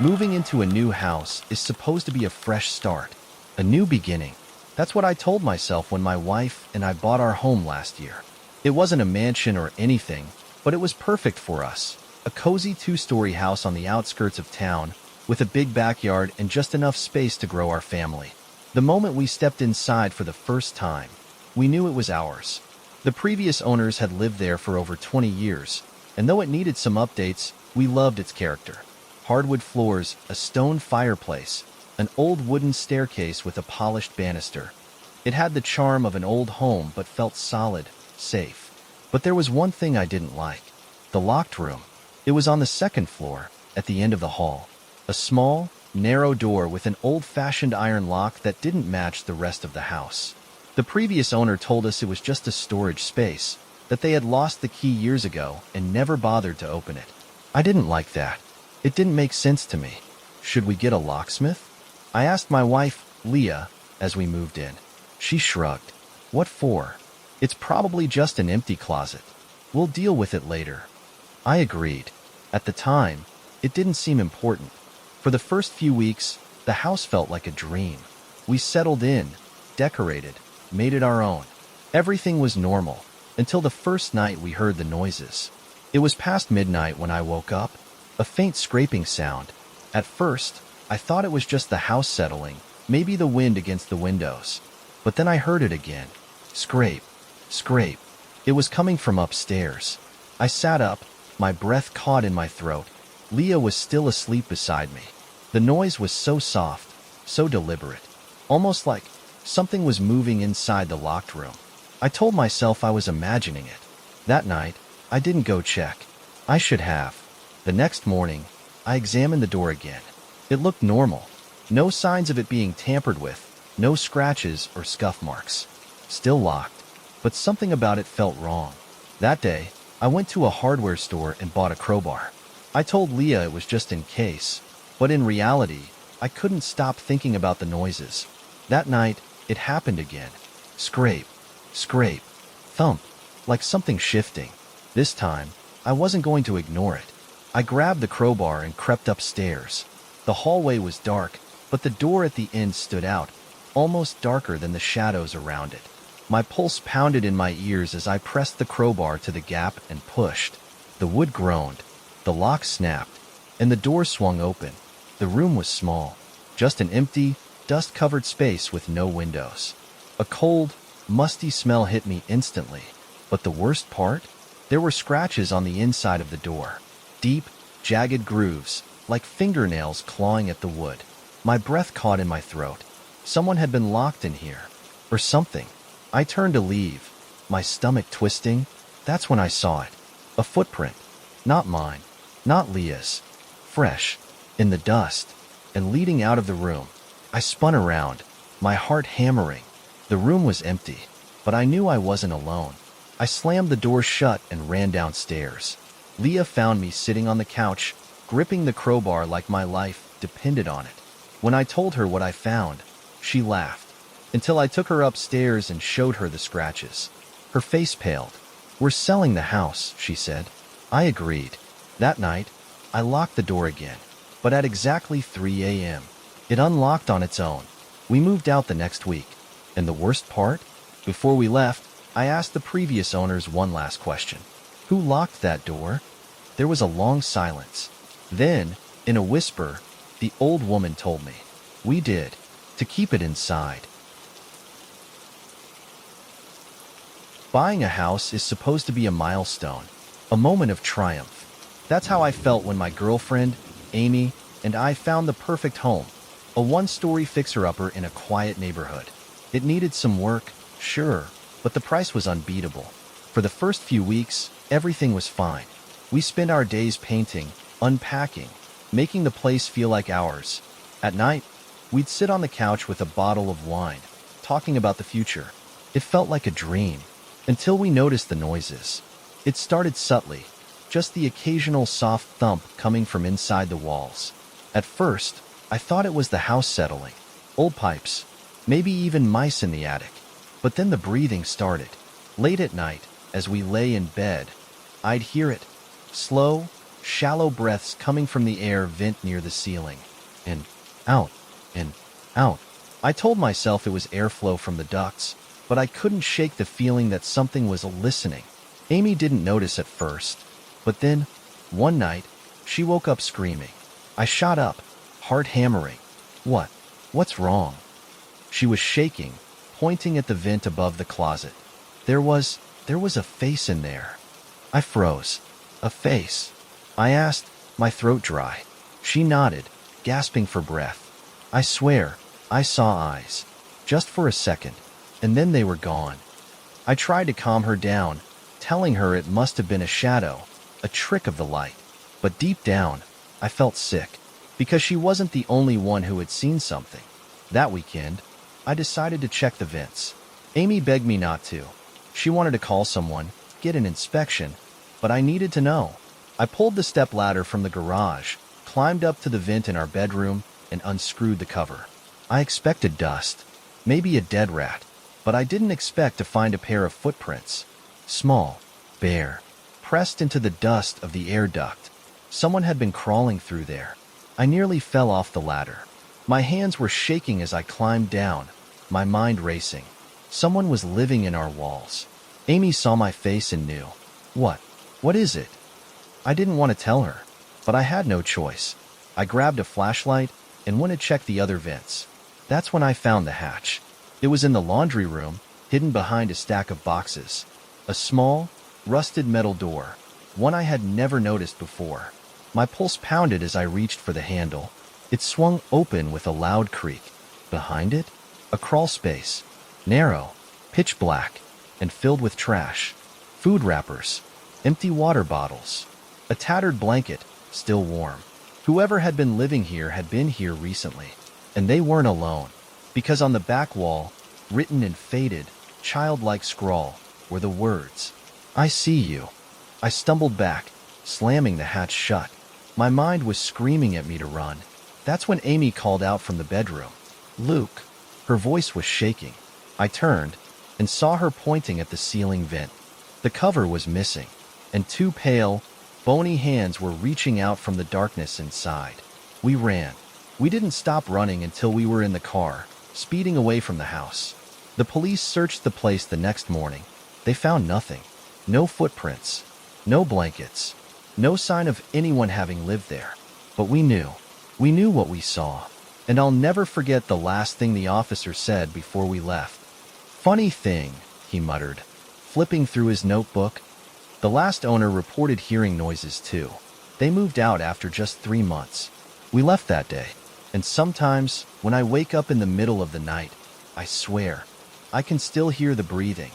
Moving into a new house is supposed to be a fresh start, a new beginning. That's what I told myself when my wife and I bought our home last year. It wasn't a mansion or anything, but it was perfect for us. A cozy two-story house on the outskirts of town, with a big backyard and just enough space to grow our family. The moment we stepped inside for the first time, we knew it was ours. The previous owners had lived there for over 20 years, and though it needed some updates, we loved its character. Hardwood floors, a stone fireplace, an old wooden staircase with a polished banister. It had the charm of an old home but felt solid, safe. But there was one thing I didn't like. The locked room. It was on the second floor, at the end of the hall. A small, narrow door with an old-fashioned iron lock that didn't match the rest of the house. The previous owner told us it was just a storage space, that they had lost the key years ago and never bothered to open it. I didn't like that. It didn't make sense to me. Should we get a locksmith? I asked my wife, Leah, as we moved in. She shrugged. What for? It's probably just an empty closet. We'll deal with it later. I agreed. At the time, it didn't seem important. For the first few weeks, the house felt like a dream. We settled in, decorated, made it our own. Everything was normal, until the first night we heard the noises. It was past midnight when I woke up, a faint scraping sound. At first, I thought it was just the house settling, maybe the wind against the windows. But then I heard it again. Scrape, scrape. It was coming from upstairs. I sat up, my breath caught in my throat. Leah was still asleep beside me. The noise was so soft, so deliberate, almost like something was moving inside the locked room. I told myself I was imagining it. That night, I didn't go check. I should have. The next morning, I examined the door again. It looked normal. No signs of it being tampered with, no scratches or scuff marks. Still locked, but something about it felt wrong. That day, I went to a hardware store and bought a crowbar. I told Leah it was just in case, but in reality, I couldn't stop thinking about the noises. That night, it happened again. Scrape, scrape, thump, like something shifting. This time, I wasn't going to ignore it. I grabbed the crowbar and crept upstairs. The hallway was dark, but the door at the end stood out, almost darker than the shadows around it. My pulse pounded in my ears as I pressed the crowbar to the gap and pushed. The wood groaned, the lock snapped, and the door swung open. The room was small, just an empty, dust-covered space with no windows. A cold, musty smell hit me instantly. But the worst part? There were scratches on the inside of the door. Deep, jagged grooves, like fingernails clawing at the wood. My breath caught in my throat. Someone had been locked in here. Or something. I turned to leave, my stomach twisting. That's when I saw it. A footprint. Not mine. Not Leah's. Fresh. In the dust. And leading out of the room. I spun around, my heart hammering. The room was empty, but I knew I wasn't alone. I slammed the door shut and ran downstairs. Leah found me sitting on the couch, gripping the crowbar like my life depended on it. When I told her what I found, she laughed, until I took her upstairs and showed her the scratches. Her face paled. "We're selling the house," she said. I agreed. That night, I locked the door again, but at exactly 3 a.m., it unlocked on its own. We moved out the next week, and the worst part? Before we left, I asked the previous owners one last question. Who locked that door? There was a long silence. Then, in a whisper, the old woman told me. We did, to keep it inside. Buying a house is supposed to be a milestone, a moment of triumph. That's how I felt when my girlfriend, Amy, and I found the perfect home, a one-story fixer-upper in a quiet neighborhood. It needed some work, sure, but the price was unbeatable. For the first few weeks, everything was fine. We spent our days painting, unpacking, making the place feel like ours. At night, we'd sit on the couch with a bottle of wine, talking about the future. It felt like a dream, until we noticed the noises. It started subtly, just the occasional soft thump coming from inside the walls. At first, I thought it was the house settling, old pipes, maybe even mice in the attic. But then the breathing started. Late at night, as we lay in bed, I'd hear it. Slow, shallow breaths coming from the air vent near the ceiling. In, out, in, out. I told myself it was airflow from the ducts, but I couldn't shake the feeling that something was listening. Amy didn't notice at first, but then, one night, she woke up screaming. I shot up, heart hammering. What? What's wrong? She was shaking, pointing at the vent above the closet. There was a face in there. I froze. A face. I asked, my throat dry. She nodded, gasping for breath. I swear, I saw eyes. Just for a second, and then they were gone. I tried to calm her down, telling her it must have been a shadow, a trick of the light. But deep down, I felt sick, because she wasn't the only one who had seen something. That weekend, I decided to check the vents. Amy begged me not to. She wanted to call someone, get an inspection, but I needed to know. I pulled the stepladder from the garage, climbed up to the vent in our bedroom, and unscrewed the cover. I expected dust, maybe a dead rat, but I didn't expect to find a pair of footprints. Small, bare, pressed into the dust of the air duct. Someone had been crawling through there. I nearly fell off the ladder. My hands were shaking as I climbed down, my mind racing. Someone was living in our walls. Amy saw my face and knew. What? What is it? I didn't want to tell her, but I had no choice. I grabbed a flashlight and went to check the other vents. That's when I found the hatch. It was in the laundry room, hidden behind a stack of boxes. A small, rusted metal door, one I had never noticed before. My pulse pounded as I reached for the handle. It swung open with a loud creak. Behind it, a crawl space, narrow, pitch black, and filled with trash. Food wrappers, empty water bottles, a tattered blanket, still warm. Whoever had been living here had been here recently, and they weren't alone, because on the back wall, written in faded, childlike scrawl, were the words, "I see you." I stumbled back, slamming the hatch shut. My mind was screaming at me to run. That's when Amy called out from the bedroom. "Luke." Her voice was shaking. I turned and saw her pointing at the ceiling vent. The cover was missing, and two pale, bony hands were reaching out from the darkness inside. We ran. We didn't stop running until we were in the car, speeding away from the house. The police searched the place the next morning. They found nothing. No footprints. No blankets. No sign of anyone having lived there. But we knew. We knew what we saw. And I'll never forget the last thing the officer said before we left. "Funny thing," he muttered, flipping through his notebook. "The last owner reported hearing noises too. They moved out after just 3 months. We left that day. And sometimes, when I wake up in the middle of the night, I swear, I can still hear the breathing."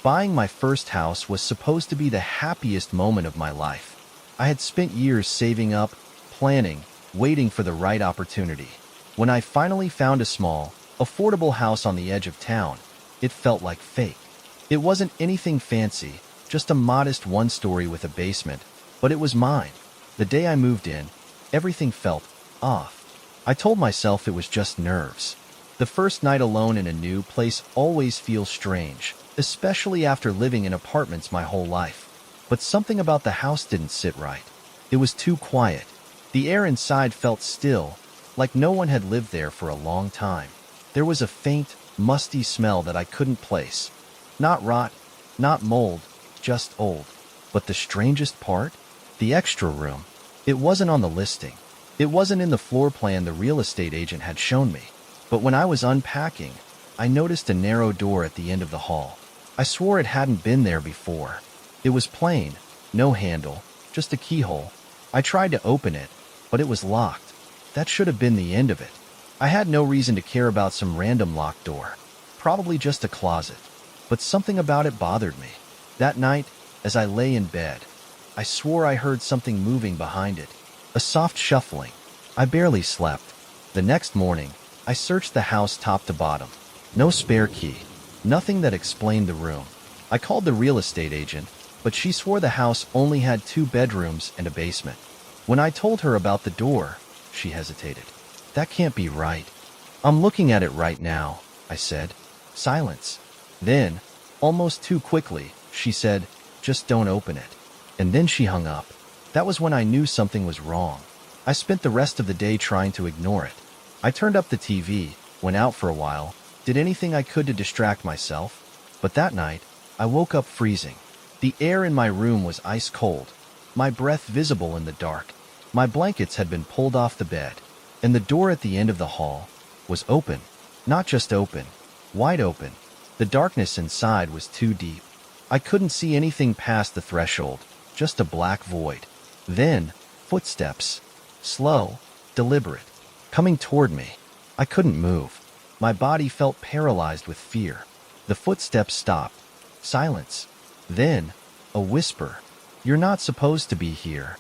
Buying my first house was supposed to be the happiest moment of my life. I had spent years saving up, planning, waiting for the right opportunity. When I finally found a small, affordable house on the edge of town, it felt like fate. It wasn't anything fancy, just a modest one-story with a basement, but it was mine. The day I moved in, everything felt off. I told myself it was just nerves. The first night alone in a new place always feels strange, especially after living in apartments my whole life. But something about the house didn't sit right. It was too quiet. The air inside felt still, like no one had lived there for a long time. There was a faint, musty smell that I couldn't place. Not rot, not mold, just old. But the strangest part? The extra room. It wasn't on the listing. It wasn't in the floor plan the real estate agent had shown me. But when I was unpacking, I noticed a narrow door at the end of the hall. I swore it hadn't been there before. It was plain, no handle, just a keyhole. I tried to open it, but it was locked. That should have been the end of it. I had no reason to care about some random locked door. Probably just a closet. But something about it bothered me. That night, as I lay in bed, I swore I heard something moving behind it. A soft shuffling. I barely slept. The next morning, I searched the house top to bottom. No spare key. Nothing that explained the room. I called the real estate agent, but she swore the house only had 2 bedrooms and a basement. When I told her about the door, she hesitated. "That can't be right." "I'm looking at it right now," I said. Silence. Then, almost too quickly, she said, Just don't open it." And then she hung up. That was when I knew something was wrong. I spent the rest of the day trying to ignore it. I turned up the TV, went out for a while, did anything I could to distract myself. But that night, I woke up freezing. The air in my room was ice cold, my breath visible in the dark. My blankets had been pulled off the bed, and the door at the end of the hall was open. Not just open, wide open. The darkness inside was too deep. I couldn't see anything past the threshold, just a black void. Then, footsteps. Slow, deliberate, coming toward me. I couldn't move. My body felt paralyzed with fear. The footsteps stopped. Silence. Then, a whisper. "You're not supposed to be here."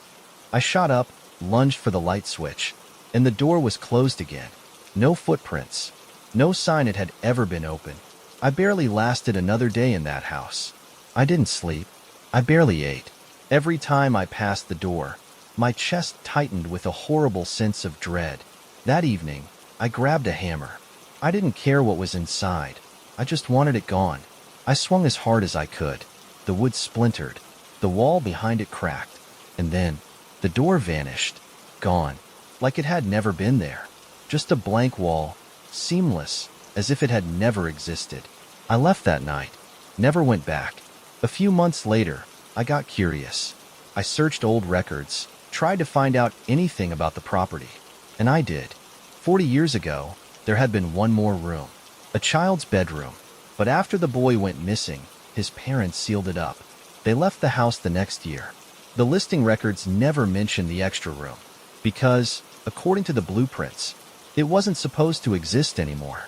I shot up, lunged for the light switch, and the door was closed again. No footprints. No sign it had ever been open. I barely lasted another day in that house. I didn't sleep. I barely ate. Every time I passed the door, my chest tightened with a horrible sense of dread. That evening, I grabbed a hammer. I didn't care what was inside. I just wanted it gone. I swung as hard as I could. The wood splintered. The wall behind it cracked. And then, the door vanished. Gone. Like it had never been there. Just a blank wall, seamless, as if it had never existed. I left that night. Never went back. A few months later, I got curious. I searched old records, tried to find out anything about the property. And I did. 40 years ago, there had been one more room. A child's bedroom. But after the boy went missing, his parents sealed it up. They left the house the next year. The listing records never mentioned the extra room, because, according to the blueprints, it wasn't supposed to exist anymore.